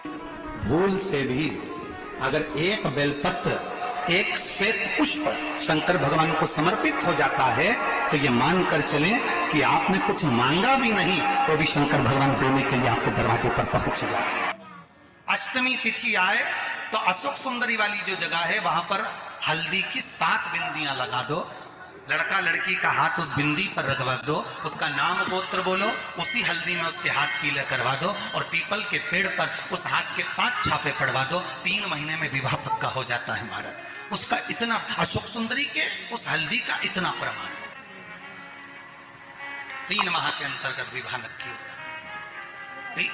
भूल से भी अगर एक बेलपत्र, एक श्वेत पुष्प शंकर भगवान को समर्पित हो जाता है तो ये मानकर चलें कि आपने कुछ मांगा भी नहीं तो भी शंकर भगवान देने के लिए आपके दरवाजे पर पहुंच जाए। अष्टमी तिथि आए तो अशोक सुंदरी वाली जो जगह है वहां पर हल्दी की 7 बिंदियां लगा दो, लड़का लड़की का हाथ उस बिंदी पर रगवा दो, उसका नाम गोत्र बोलो, उसी हल्दी में उसके हाथ पीले करवा दो और पीपल के पेड़ पर उस हाथ के 5 छापे पड़वा दो। 3 महीने में विवाह पक्का हो जाता है महाराज। उसका इतना, अशोक सुंदरी के उस हल्दी का इतना प्रमाण, 3 माह के अंतर्गत विवाह नक्की होता है।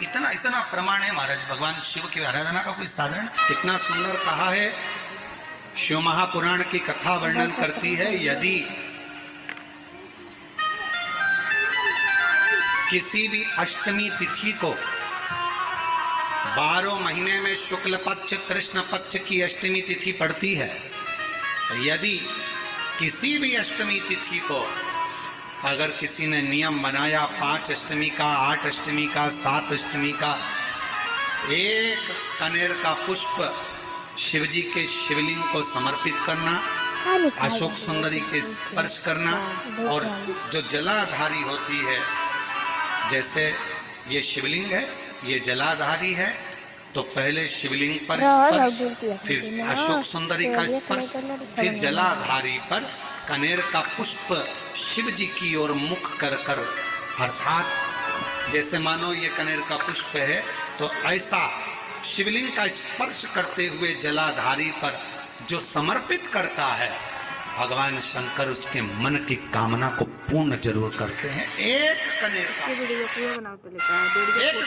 इतना इतना प्रमाण है महाराज। भगवान शिव की आराधना का कोई साधारण, इतना सुंदर कहा है। शिव महापुराण की कथा वर्णन करती है, यदि किसी भी अष्टमी तिथि को 12 महीने में शुक्ल पक्ष कृष्ण पक्ष की अष्टमी तिथि पड़ती है, यदि किसी भी अष्टमी तिथि को अगर किसी ने नियम बनाया 5 अष्टमी का, 8 अष्टमी का, 7 अष्टमी का, एक कनेर का पुष्प शिवजी के शिवलिंग को समर्पित करना, अशोक सुंदरी के स्पर्श करना, और जो जलाधारी होती है, जैसे ये शिवलिंग है, ये जलाधारी है, तो पहले शिवलिंग पर स्पर्श, फिर अशोक सुंदरी का स्पर्श, फिर जलाधारी पर कनेर का पुष्प शिव जी की ओर मुख कर कर, अर्थात जैसे मानो ये कनेर का पुष्प है तो ऐसा शिवलिंग का स्पर्श करते हुए जलाधारी पर जो समर्पित करता है, भगवान शंकर उसके मन की कामना को पूर्ण जरूर करते हैं। एक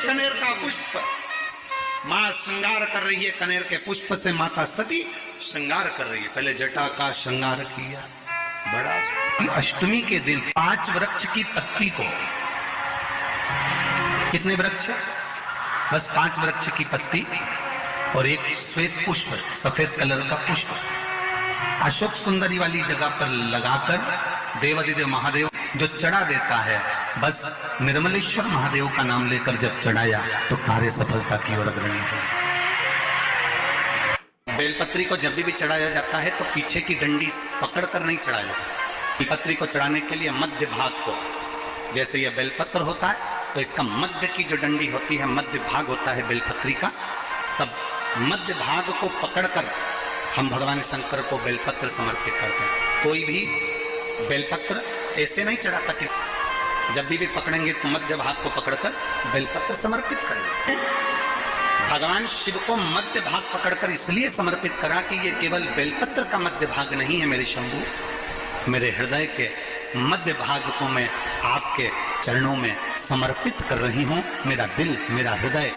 कनेर का पुष्प, माँ श्रृंगार कर रही है, कनेर के पुष्प से माता सती श्रृंगार कर रही है। पहले जटा का श्रृंगार किया, बड़ा। अष्टमी के दिन 5 वृक्ष की पत्ती को, कितने वृक्ष? बस 5 वृक्ष की पत्ती और एक श्वेत पुष्प, सफेद कलर का पुष्प अशोक सुंदरी वाली जगह पर लगाकर देवादिदेव महादेव जो चढ़ा देता है, बस निर्मलेश्वर महादेव का नाम लेकर जब चढ़ाया तो कार्य सफलता की ओर अग्रणी है। बेलपत्री को जब भी चढ़ाया जाता है तो पीछे की डंडी पकड़कर नहीं चढ़ाया जाता। बेलपत्री को चढ़ाने के लिए मध्य भाग को, जैसे यह बेलपत्र होता है तो इसका मध्य की जो डंडी होती है, मध्य भाग होता है बेलपत्री का, तब मध्य भाग को पकड़कर हम भगवान शंकर को बेलपत्र समर्पित करते हैं। कोई भी बेलपत्र ऐसे नहीं चढ़ाता कि जब भी पकड़ेंगे तो मध्य भाग को पकड़कर बेलपत्र समर्पित करेंगे। भगवान शिव को मध्य भाग पकड़कर इसलिए समर्पित करा कि ये केवल बेलपत्र का मध्य भाग नहीं है मेरे शंभू, मेरे हृदय के मध्य भाग को मैं आपके चरणों में समर्पित कर रही हूं। मेरा दिल, मेरा हृदय।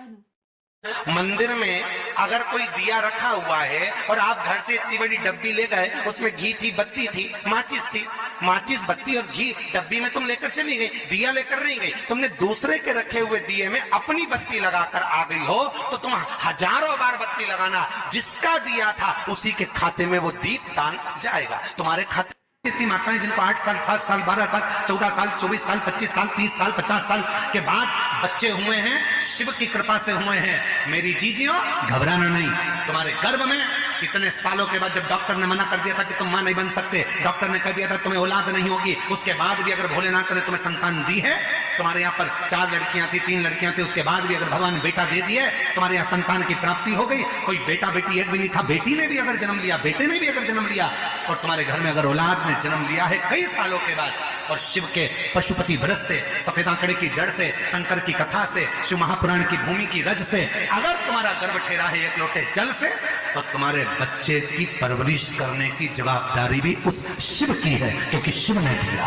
मंदिर में अगर कोई दिया रखा हुआ है और आप घर से इतनी बड़ी डब्बी ले गए, उसमें घी थी, बत्ती थी, माचिस थी, माचिस, बत्ती और घी डब्बी में तुम लेकर चली गई, दिया लेकर नहीं गई, तुमने दूसरे के रखे हुए दिए में अपनी बत्ती लगाकर आ गई हो तो तुम हजारों बार बत्ती लगाना, जिसका दिया था उसी के खाते में वो दीप दान जाएगा। तुम्हारे खाते इतनी माताएं जिनको 8 साल, 7 साल, 12 साल, 14 साल, 24 साल, 25 साल, 30 साल, 50 साल के बाद बच्चे हुए हैं, शिव की कृपा से हुए हैं। मेरी जीजियों, घबराना नहीं। तुम्हारे गर्भ में इतने सालों के बाद जब डॉक्टर ने मना कर दिया था कि तुम मां नहीं बन सकते, डॉक्टर ने कह दिया था तुम्हें औलाद नहीं होगी, उसके बाद भी अगर भोलेनाथ ने तुम्हें संतान दी है, तुम्हारे यहाँ पर 4 लड़कियां थी, 3 लड़कियां थी, उसके बाद भी अगर भगवान बेटा दे दिए, तुम्हारे यहाँ संतान की प्राप्ति हो गई। कोई बेटा बेटी एक भी नहीं था, बेटी ने भी अगर जन्म लिया, बेटे ने भी अगर जन्म लिया, और तुम्हारे घर में अगर औलाद ने जन्म लिया है कई सालों के बाद, और शिव के पशुपति व्रत से, सफेद आंकड़े की जड़ से, शंकर की कथा से, शिव महापुराण की भूमि की रज से अगर तुम्हारा गर्भ ठहरा है एक लोटे जल से, तो तुम्हारे बच्चे की परवरिश करने की जवाबदारी भी उस शिव की है, क्योंकि शिव ने दिया,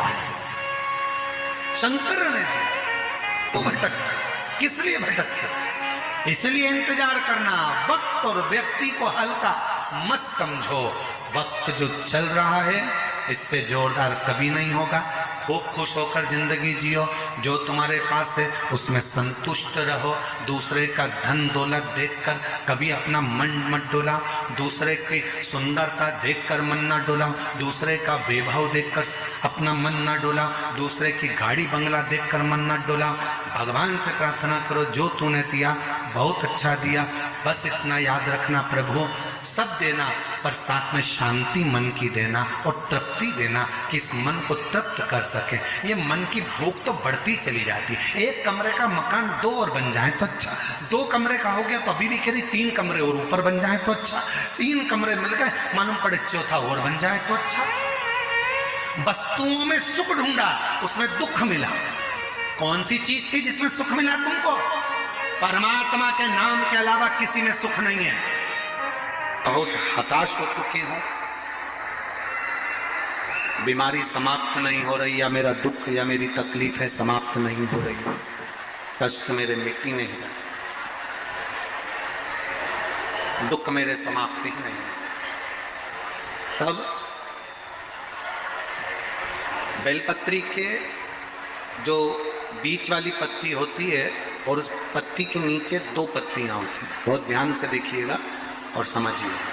शंकर ने दिया। तो भटकते किस लिए भटकते? इसलिए इंतजार करना। वक्त और व्यक्ति को हल्का मत समझो। वक्त जो चल रहा है इससे जोरदार कभी नहीं होगा। खूब खुश होकर जिंदगी जियो, जो तुम्हारे पास है उसमें संतुष्ट रहो। दूसरे का धन दौलत देखकर कभी अपना मन मत डोलाओ, दूसरे की सुंदरता देखकर मन ना डोलाओ, दूसरे का वैभव देखकर अपना मन ना डोलाओ, दूसरे की गाड़ी बंगला देखकर मन ना डोलाओ। भगवान से प्रार्थना करो जो तूने दिया बहुत अच्छा दिया, बस इतना याद रखना प्रभु, सब देना पर साथ में शांति मन की देना और तृप्ति देना कि इस मन को तृप्त कर सके। ये मन की भूख तो बढ़ती चली जाती है। एक कमरे का मकान 2 और बन जाए तो अच्छा, 2 कमरे का हो गया तो अभी भी कह रही 3 कमरे और ऊपर बन जाए तो अच्छा, 3 कमरे मिल गए मालूम पड़े चौथा और बन जाए तो अच्छा। वस्तुओं में सुख ढूंढा, उसमें दुख मिला। कौन सी चीज थी जिसमें सुख मिला तुमको? परमात्मा के नाम के अलावा किसी में सुख नहीं है। बहुत हताश हो चुके हो, बीमारी समाप्त नहीं हो रही, या मेरा दुख या मेरी तकलीफ है समाप्त नहीं हो रही, कष्ट मेरे मिट्टी नहीं है, दुख मेरे समाप्त ही नहीं। तब बेलपत्री के जो बीच वाली पत्ती होती है और उस पत्ती के नीचे 2 पत्तियां होती हैं, बहुत ध्यान से देखिएगा और समझिएगा।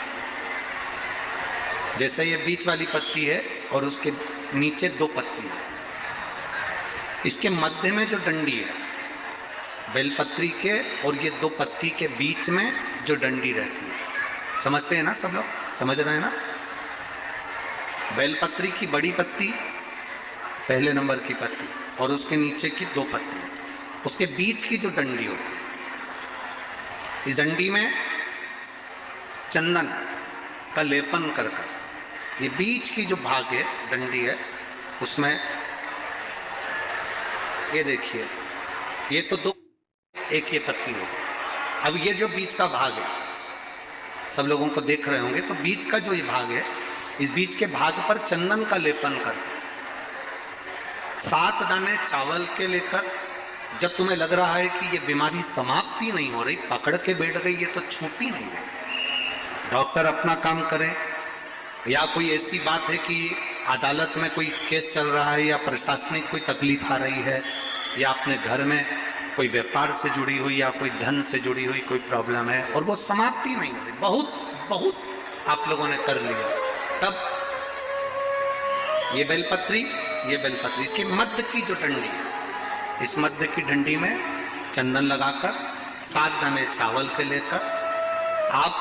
जैसे ये बीच वाली पत्ती है और उसके नीचे 2 पत्तियां, इसके मध्य में जो डंडी है बेलपत्री के और ये 2 पत्ती के बीच में जो डंडी रहती है, समझते हैं ना सब लोग? समझ रहे हैं ना? बेलपत्री की बड़ी पत्ती पहले नंबर की पत्ती और उसके नीचे की 2 पत्तियां, उसके बीच की जो डंडी होती है, इस डंडी में चंदन का लेपन कर ये बीच की जो भाग है डंडी है उसमें ये देखिए, ये तो 2, एक ये पत्ती हो। अब ये जो बीच का भाग है सब लोगों को देख रहे होंगे, तो बीच का जो ये भाग है, इस बीच के भाग पर चंदन का लेपन कर 7 दाने चावल के लेकर, जब तुम्हें लग रहा है कि ये बीमारी समाप्ति नहीं हो रही, पकड़ के बैठ गई, ये तो छूटी नहीं है, डॉक्टर अपना काम करे, या कोई ऐसी बात है कि अदालत में कोई केस चल रहा है या प्रशासनिक कोई तकलीफ आ रही है, या अपने घर में कोई व्यापार से जुड़ी हुई या कोई धन से जुड़ी हुई कोई प्रॉब्लम है और वो समाप्ति नहीं हो रही, बहुत आप लोगों ने कर लिया, तब ये बेलपत्री इसके मध्य की जो डंडी है, इस मध्य की डंडी में चंदन लगाकर 7 दाने चावल के लेकर आप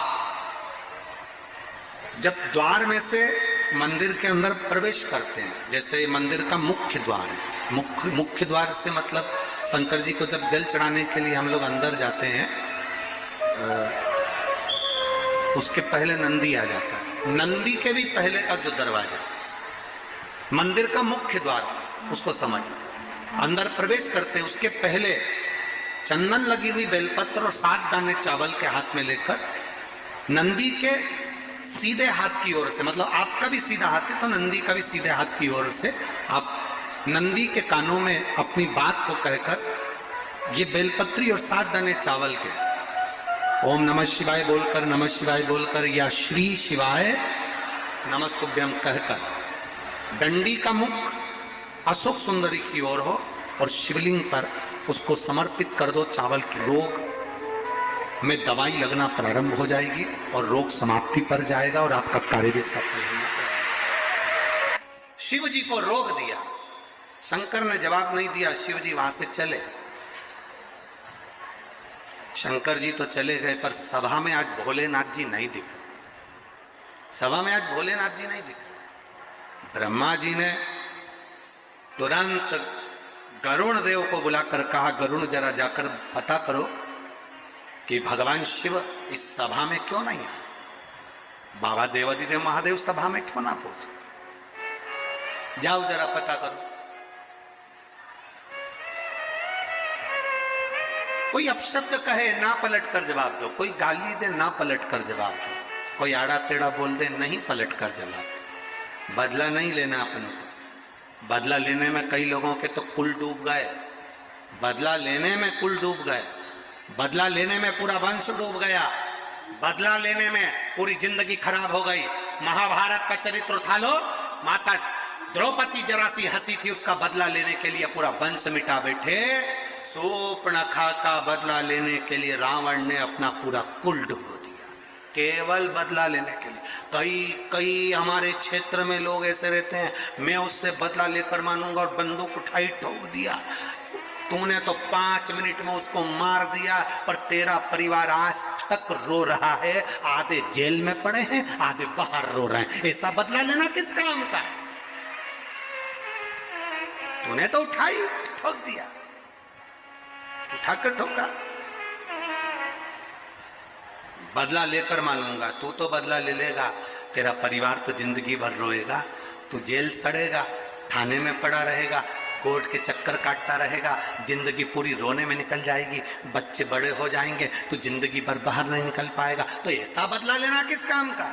जब द्वार में से मंदिर के अंदर प्रवेश करते हैं, जैसे मंदिर का मुख्य द्वार है, मुख्य द्वार से मतलब शंकर जी को जब जल चढ़ाने के लिए हम लोग अंदर जाते हैं, उसके पहले नंदी आ जाता है, नंदी के भी पहले का जो दरवाजा मंदिर का मुख्य द्वार, उसको समझ अंदर प्रवेश करते हैं, उसके पहले चंदन लगी हुई बेलपत्र और 7 दाने चावल के हाथ में लेकर नंदी के सीधे हाथ की ओर से, मतलब आपका भी सीधा हाथ है तो नंदी का भी सीधे हाथ की ओर से आप नंदी के कानों में अपनी बात को कहकर ये बेलपत्री और 7 दाने चावल के ओम नमः शिवाय बोलकर, नमः शिवाय बोलकर या श्री शिवाय नमस्तुभ्यम कहकर डंडी का मुख अशोक सुंदरी की ओर हो और शिवलिंग पर उसको समर्पित कर दो। चावल के रोग में दवाई लगना प्रारंभ हो जाएगी और रोग समाप्ति पर जाएगा और आपका कार्य भी सफल होगा। शिव जी को रोग दिया, शंकर ने जवाब नहीं दिया, शिव जी वहां से चले। शंकर जी तो चले गए पर सभा में आज भोलेनाथ जी नहीं दिख रहे, सभा में आज भोलेनाथ जी नहीं दिख रहे। ब्रह्मा जी ने तुरंत गरुण देव को बुलाकर कहा, गरुण जरा जाकर पता करो कि भगवान शिव इस सभा में क्यों नहीं है, बाबा देवादिदेव महादेव सभा में क्यों ना पहुंचे, जाओ जरा पता करो। कोई अपशब्द कहे ना पलट कर जवाब दो, कोई गाली दे ना पलट कर जवाब दो, कोई आड़ा टेढ़ा बोल दे नहीं पलट कर जवाब दो। बदला नहीं लेना अपन को, बदला लेने में कई लोगों के तो कुल डूब गए, बदला लेने में कुल डूब गए, बदला लेने में पूरा वंश डूब गया, बदला लेने में पूरी जिंदगी खराब हो गई। महाभारत का चरित्र उठा लो, माता द्रौपदी जरा सी हंसी थी, उसका बदला लेने के लिए पूरा वंश मिटा बैठे। शूर्पणखा का बदला लेने के लिए रावण ने अपना पूरा कुल डुबो दिया, केवल बदला लेने के लिए। कई हमारे क्षेत्र में लोग ऐसे रहते हैं, मैं उससे बदला लेकर मानूंगा और बंदूक उठाई ठोक दिया, तूने तो 5 मिनट में उसको मार दिया, पर तेरा परिवार आज तक रो रहा है। आधे जेल में पड़े हैं, आधे बाहर रो रहे हैं। ऐसा बदला लेना किस काम का? तूने तो उठाई, ठोक दिया, उठाकर ठोका। बदला लेकर मानूंगा। तू तो बदला ले लेगा, तेरा परिवार तो जिंदगी भर रोएगा। तू जेल सड़ेगा, थाने में पड़ा रहेगा, कोर्ट के चक्कर काटता रहेगा, जिंदगी पूरी रोने में निकल जाएगी। बच्चे बड़े हो जाएंगे, तो जिंदगी भर बाहर नहीं निकल पाएगा। तो ऐसा बदला लेना किस काम का?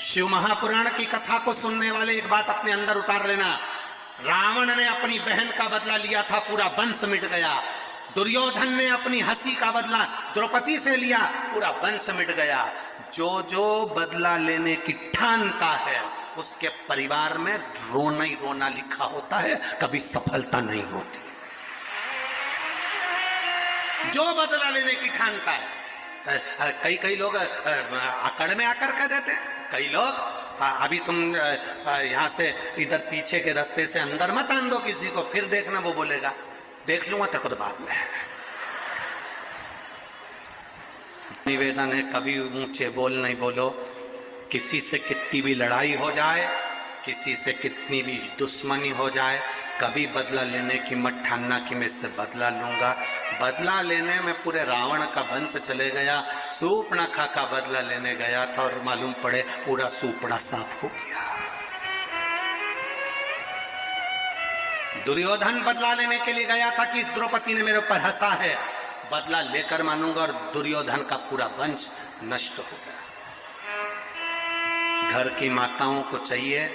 शिव महापुराण की कथा को सुनने वाले एक बात अपने अंदर उतार लेना। रावण ने अपनी बहन का बदला लिया था, पूरा वंश मिट गया। दुर्योधन ने अपनी हंसी का बदला द्रौपदी से लिया, पूरा वंश मिट गया। जो जो बदला लेने की ठानता है, उसके परिवार में रोना ही रोना लिखा होता है, कभी सफलता नहीं होती। जो बदला लेने की ठानता है, कई लोग अकड़ में आकर कह देते हैं। कई लोग अभी तुम यहां से इधर पीछे के रास्ते से अंदर मत आन दो किसी को, फिर देखना वो बोलेगा देख लूंगा तेरे को तो बाद में। निवेदन है, कभी ऊंचे बोल नहीं बोलो। किसी से कितनी भी लड़ाई हो जाए, किसी से कितनी भी दुश्मनी हो जाए, कभी बदला लेने की मत ठानना कि मैं इससे बदला लूंगा। बदला लेने में पूरे रावण का वंश चले गया। सूर्पणखा का बदला लेने गया था और मालूम पड़े पूरा सूपड़ा साफ हो गया। दुर्योधन बदला लेने के लिए गया था कि इस द्रौपदी ने मेरे ऊपर हंसा है, बदला लेकर मानूंगा, और दुर्योधन का पूरा वंश नष्ट हो गया। घर की माताओं को चाहिए,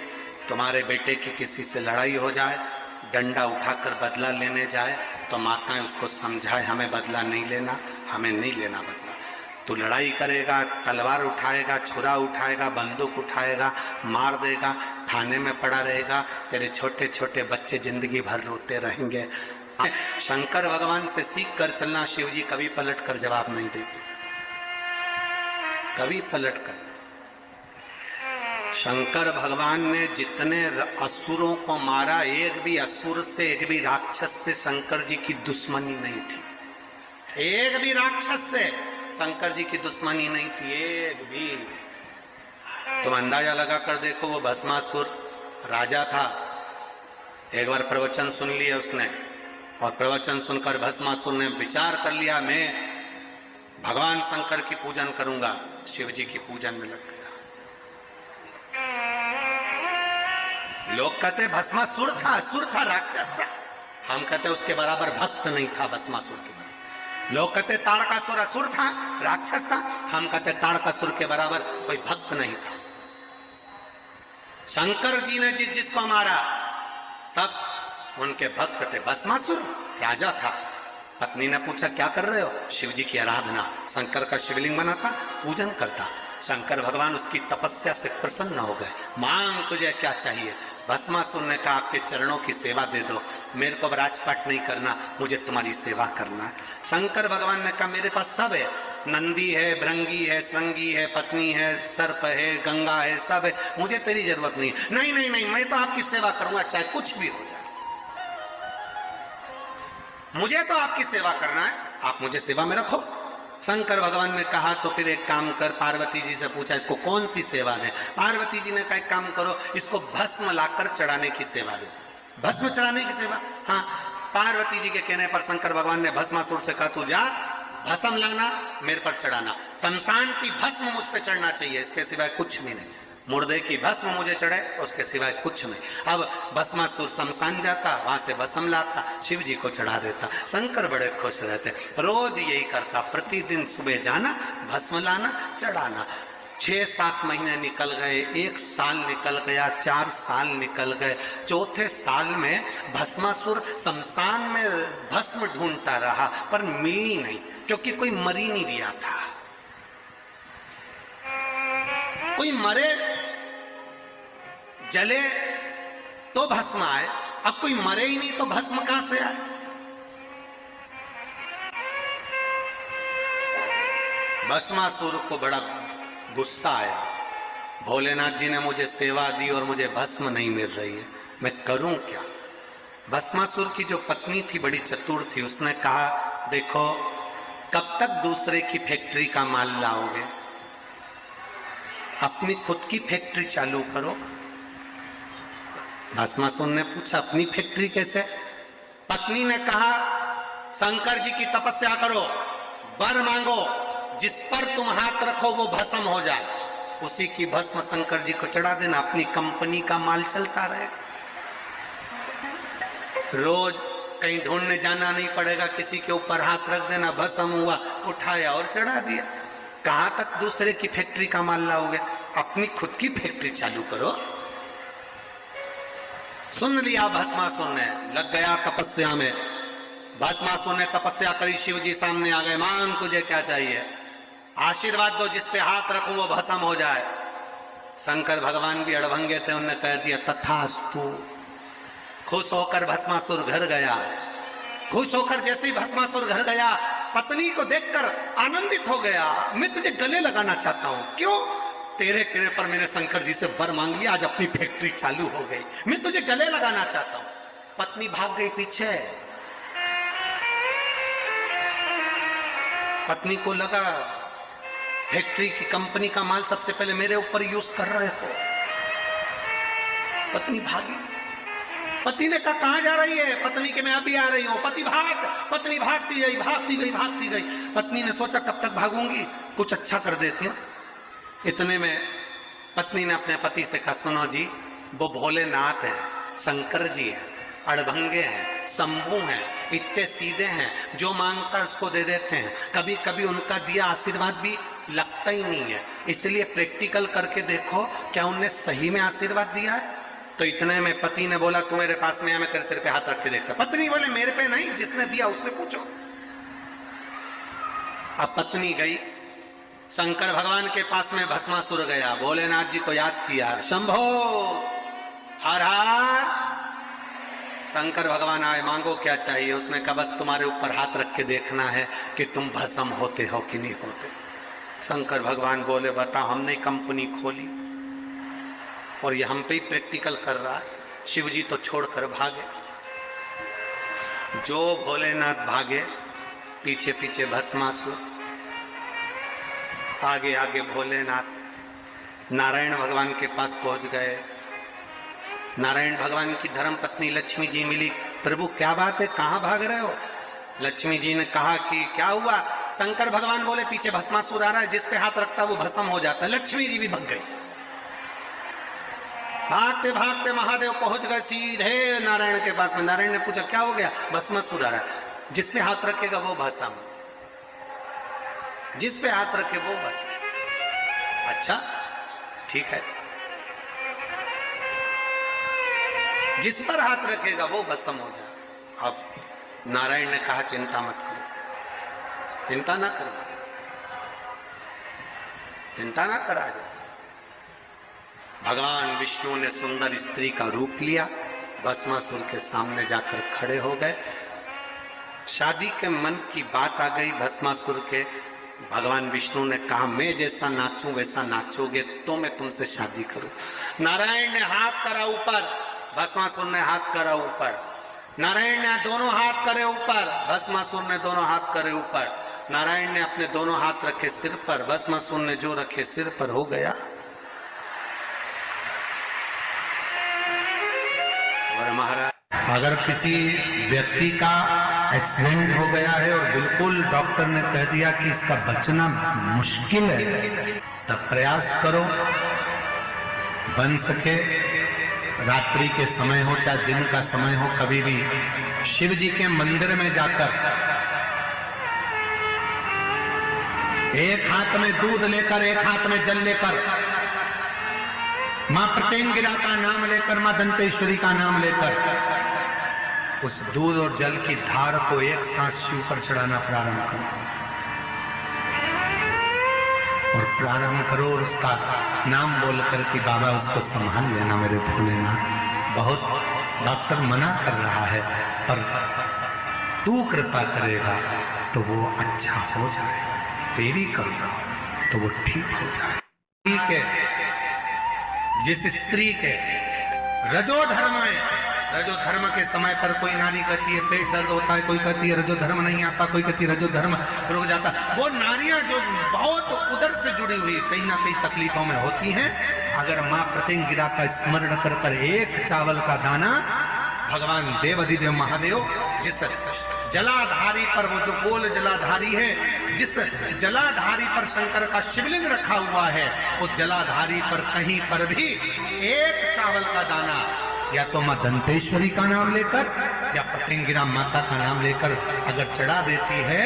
तुम्हारे बेटे की किसी से लड़ाई हो जाए, डंडा उठाकर बदला लेने जाए, तो माताएं उसको समझाए हमें बदला नहीं लेना, हमें नहीं लेना बदला। तू लड़ाई करेगा, तलवार उठाएगा, छुरा उठाएगा, बंदूक उठाएगा, मार देगा, थाने में पड़ा रहेगा, तेरे छोटे छोटे बच्चे जिंदगी भर रोते रहेंगे। शंकर भगवान से सीख कर चलना। शिव जी कभी पलट कर जवाब नहीं देते, कभी पलट कर। शंकर भगवान ने जितने असुरों को मारा, एक भी असुर से, एक भी राक्षस से शंकर जी की दुश्मनी नहीं थी। एक भी राक्षस से शंकर जी की दुश्मनी नहीं थी, एक भी। तुम अंदाजा लगा कर देखो, वो भस्मासुर राजा था, एक बार प्रवचन सुन लिया उसने, और प्रवचन सुनकर भस्मासुर ने विचार कर लिया मैं भगवान शंकर की पूजन करूंगा। शिव जी की पूजन में लग गया। लोग कहते भस्मासुर था, असुर था, राक्षस था। हम कहते उसके बराबर भक्त नहीं था भस्मासुर के बराबर। लोग कहते ताड़कासुर असुर था, राक्षस था। हम कहते ताड़कासुर के बराबर कोई भक्त नहीं था। शंकर जी ने जिसको मारा सब उनके भक्त थे। भस्मासुर राजा था। पत्नी ने पूछा क्या कर रहे हो? शिव जी की आराधना। शंकर का शिवलिंग बनाता, पूजन करता। शंकर भगवान उसकी तपस्या से प्रसन्न हो गए। मांग तुझे क्या चाहिए? भस्मासुर ने कहा आपके चरणों की सेवा दे दो, मेरे को राजपाट नहीं करना, मुझे तुम्हारी सेवा करना है। शंकर भगवान ने कहा मेरे पास सब है, नंदी है, भृंगी है, श्रृंगी है, पत्नी है, सर्प है, गंगा है, सब है, मुझे तेरी जरूरत नहीं। नहीं नहीं नहीं, मैं तो आपकी सेवा करूंगा चाहे कुछ भी हो जाए, मुझे तो आपकी सेवा करना है, आप मुझे सेवा में रखो। शंकर भगवान ने कहा तो फिर एक काम कर, पार्वती जी से पूछा इसको कौन सी सेवा दें। पार्वती जी ने कहा एक काम करो, इसको भस्म लाकर चढ़ाने की सेवा दे दो। भस्म चढ़ाने की सेवा? हाँ। पार्वती जी के कहने पर शंकर भगवान ने भस्मासुर से कहा तू जा, भस्म लाना, मेरे पर चढ़ाना। शमशान की भस्म मुझ पे चढ़ना चाहिए, इसके सिवाय कुछ भी नहीं। मुर्दे की भस्म मुझे चढ़े, उसके सिवाय कुछ नहीं। अब भस्मासुर शमशान जाता, वहां से भस्म लाता, शिव जी को चढ़ा देता। शंकर बड़े खुश रहते, रोज यही करता, प्रतिदिन सुबह जाना, भस्म लाना, चढ़ाना। 6-7 महीने निकल गए, 1 साल निकल गया, 4 साल निकल गए। चौथे साल में भस्मासुर शमशान में भस्म ढूंढता रहा, पर मिली नहीं, क्योंकि कोई मर ही नहीं दिया था। कोई मरे जले तो भस्म आए, अब कोई मरे ही नहीं तो भस्म कहां से आए? भस्मासुर को बड़ा गुस्सा आया, भोलेनाथ जी ने मुझे सेवा दी और मुझे भस्म नहीं मिल रही है, मैं करूं क्या? भस्मासुर की जो पत्नी थी बड़ी चतुर थी, उसने कहा देखो कब तक दूसरे की फैक्ट्री का माल लाओगे, अपनी खुद की फैक्ट्री चालू करो। भस्मासुर ने पूछा अपनी फैक्ट्री कैसे? पत्नी ने कहा शंकर जी की तपस्या करो, वर मांगो, जिस पर तुम हाथ रखो वो भस्म हो जाए, उसी की भस्म शंकर जी को चढ़ा देना, अपनी कंपनी का माल चलता रहे। रोज कहीं ढूंढने जाना नहीं पड़ेगा, किसी के ऊपर हाथ रख देना, भस्म हुआ, उठाया और चढ़ा दिया। कहां तक दूसरे की फैक्ट्री का माल लाओगे, अपनी खुद की फैक्ट्री चालू करो। सुन लिया भस्मासुर ने, लग गया तपस्या में। भस्मासुर ने तपस्या करी, शिव जी सामने आ गए, मांग तुझे क्या चाहिए, आशीर्वाद दो, जिस पे हाथ रखूं वो भस्म हो जाए। शंकर भगवान भी अड़भंगे थे, उन्होंने कह दिया तथास्तु। खुश होकर भस्मासुर घर गया। खुश होकर जैसे ही भस्मासुर घर गया, पत्नी को देखकर आनंदित हो गया, मैं तुझे गले लगाना चाहता हूं। क्यों? तेरे कहने पर मैंने शंकर जी से वर मांग लिया, आज अपनी फैक्ट्री चालू हो गई, मैं तुझे गले लगाना चाहता हूं। पत्नी भाग गई पीछे। पत्नी को लगा फैक्ट्री की कंपनी का माल सबसे पहले मेरे ऊपर यूज कर रहे हो। पत्नी भागी। पति ने कहा कहां जा रही है? पत्नी के मैं अभी आ रही हूं। पति भाग। पत्नी भागती गई, भागती गई, भागती गई। पत्नी ने सोचा कब तक भागूंगी, कुछ अच्छा कर देती हूं। इतने में पत्नी ने अपने पति से कहा सुनो जी, वो भोलेनाथ है, शंकर जी है, अड़भंगे हैं, शंभू हैं, इतने सीधे हैं, जो मांगता उसको दे देते हैं। कभी कभी उनका दिया आशीर्वाद भी लगता ही नहीं है, इसलिए प्रैक्टिकल करके देखो क्या उन्हें सही में आशीर्वाद दिया है। तो इतने में पति ने बोला तू मेरे पास में आ, मैं तेरे सिर पे हाथ रख के देखता। पत्नी बोले मेरे पे नहीं, जिसने दिया उससे पूछो। अब पत्नी गई, शंकर भगवान के पास में भस्मासुर गया, भोलेनाथ जी को याद किया, शंभो हर हर। शंकर भगवान आए, मांगो क्या चाहिए? उसने कहा बस तुम्हारे ऊपर हाथ रख के देखना है कि तुम भस्म होते हो कि नहीं होते। शंकर भगवान बोले बता, हमने कंपनी खोली और ये हम पे ही प्रैक्टिकल कर रहा है। शिव जी तो छोड़कर भागे। जो भोलेनाथ भागे, पीछे पीछे भस्मासुर, आगे आगे भोलेनाथ। नारायण भगवान के पास पहुंच गए। नारायण भगवान की धर्म पत्नी लक्ष्मी जी मिली। प्रभु क्या बात है, कहां भाग रहे हो? लक्ष्मी जी ने कहा कि क्या हुआ? शंकर भगवान बोले पीछे भस्मासुर आ रहा है, जिस पे हाथ रखता वो भस्म हो जाता है। लक्ष्मी जी भी भग गई। भागते भागते महादेव पहुंच गए सीधे नारायण के पास में। नारायण ने पूछा क्या हो गया? भस्मासुर आ रहा है, जिस पे हाथ रखेगा वो भस्म, जिस पे हाथ रखे वो भस्म। अच्छा ठीक है, जिस पर हाथ रखेगा वो भस्म हो जाए। अब नारायण ने कहा चिंता मत करो, चिंता ना करना, चिंता ना करा जाए। भगवान विष्णु ने सुंदर स्त्री का रूप लिया, भस्मासुर के सामने जाकर खड़े हो गए। शादी के मन की बात आ गई भस्मासुर के। भगवान विष्णु ने कहा मैं जैसा नाचूं वैसा नाचोगे तो मैं तुमसे शादी करूं। नारायण ने हाथ करा ऊपर, भस्मासुर ने हाथ करा ऊपर। नारायण ने दोनों हाथ करे ऊपर, भस्मासुर ने दोनों हाथ करे ऊपर। नारायण ने अपने दोनों हाथ रखे सिर पर, भस्मासुर ने जो रखे सिर पर। हो गया। और महाराज अगर किसी व्यक्ति का एक्सीडेंट हो गया है और बिल्कुल डॉक्टर ने कह दिया कि इसका बचना मुश्किल है, तब प्रयास करो बन सके, रात्रि के समय हो चाहे दिन का समय हो, कभी भी शिव जी के मंदिर में जाकर एक हाथ में दूध लेकर, एक हाथ में जल लेकर, मां प्रत्यंगिरा का नाम लेकर, मां दंतेश्वरी का नाम लेकर उस दूध और जल की धार को एक साथ शिव पर चढ़ाना प्रारंभ करो और प्रारंभ करो और उसका नाम बोलकर कि बाबा उसको संभाल लेना मेरे भोलेनाथ। बहुत डॉक्टर मना कर रहा है पर तू कृपा करेगा तो वो अच्छा हो जाए, तेरी करुणा तो वो ठीक हो जाए। ठीक है, जिस स्त्री के रजो धर्म में रजो धर्म के समय पर कोई नारी कहती है पेट दर्द होता है, कोई कहती है रजो धर्म नहीं आता, कोई कहती है रजो धर्म रुक जाता। वो नारियां जो बहुत उदर से जुड़ी हुई कहीं ना कहीं तकलीफों में होती हैं, अगर माँ प्रत्यंगिरा का स्मरण कर कर एक चावल का दाना भगवान देवाधिदेव महादेव जिस जलाधारी पर, वो जो गोल जलाधारी है, जिस जलाधारी पर शंकर का शिवलिंग रखा हुआ है, उस जलाधारी पर कहीं पर भी एक चावल का दाना या तो मां दंतेश्वरी का नाम लेकर या प्रत्यंगिरा माता का नाम लेकर अगर चढ़ा देती है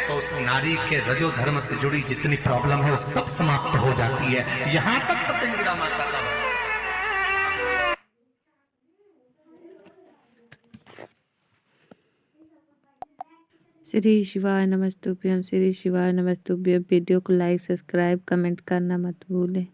तो उस नारी के रजो धर्म से जुड़ी जितनी प्रॉब्लम है वो सब समाप्त हो जाती है। यहां तक प्रत्यंगिरा माता का श्री शिवाय नमस्तुभ्यम, श्री शिवाय नमस्तुभ्यम। वीडियो को लाइक, सब्सक्राइब, कमेंट करना मत भूलें।